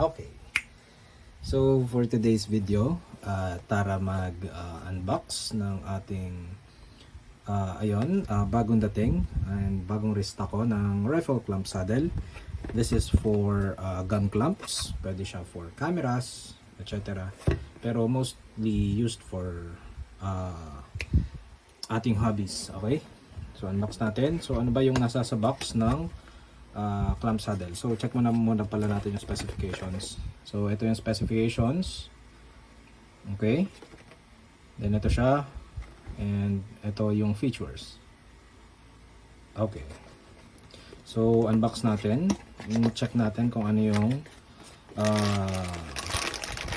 Okay. So for today's video, tara mag-unbox ng ating bagong dating and bagong restock ko ng rifle clamp saddle. This is for gun clamps. Pwede siya for cameras, etc. Pero mostly used for ating hobbies. Okay? So unbox natin. So ano ba yung nasa sa box ng clamp saddle? So check muna pala natin yung specifications. So ito yung specifications. Okay? Then ito siya. And ito yung features. Okay. So unbox natin. Check natin kung ano yung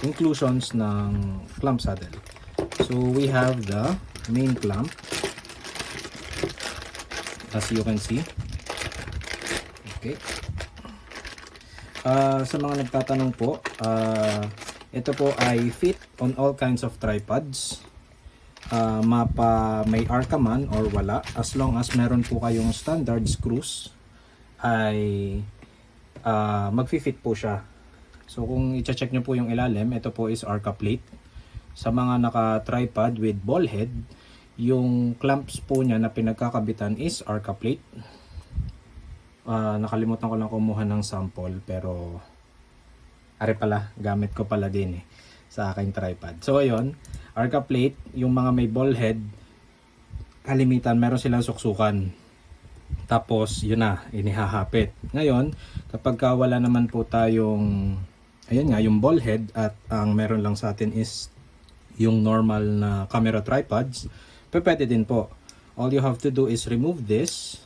inclusions ng clamp saddle. So we have the main clamp, as you can see. Okay. Sa mga nagtatanong po, ito po ay fit on all kinds of tripods. May arca man or wala, as long as meron po kayong standard screws ay magfi-fit po siya. So kung i-check nyo po yung ilalim, ito po is arca plate. Sa mga naka-tripod with ball head, yung clamps po niya na pinagkakabitan is arca plate. Nakalimutan ko lang kumuha ng sample, pero are pala, gamit ko pala din sa aking tripod. So ayun, arca plate, yung mga may ball head, kalimitan meron silang suksukan. Tapos yun na, inihahapit. Ngayon, kapag wala naman po tayong, ayun nga, yung ball head at ang meron lang sa atin is yung normal na camera tripods, pwede din po. All you have to do is remove this.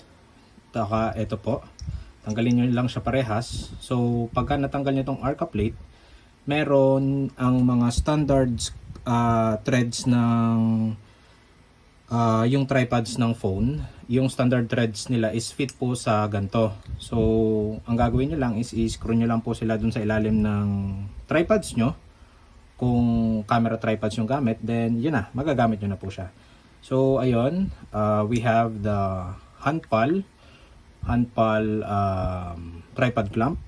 Taka ito po, tanggalin nyo lang siya parehas. So pagka natanggal nyo itong arca plate, meron ang mga standard threads ng yung tripods ng phone. Yung standard threads nila is fit po sa ganto. So ang gagawin nyo lang is i-screw nyo lang po sila dun sa ilalim ng tripods nyo. Kung camera tripods yung gamit, then yun na, magagamit nyo na po siya. So ayun, we have the handpal tripod clamp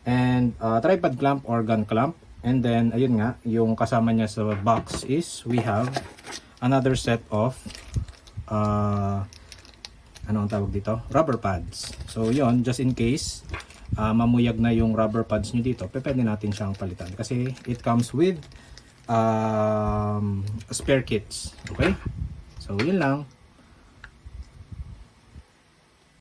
and tripod clamp or gun clamp, and then ayun nga, yung kasama niya sa box is we have another set of ano ang tawag dito, rubber pads. So yun, just in case mamuyag na yung rubber pads nyo dito, pwede natin siyang palitan kasi it comes with spare kits. Okay, so yun lang.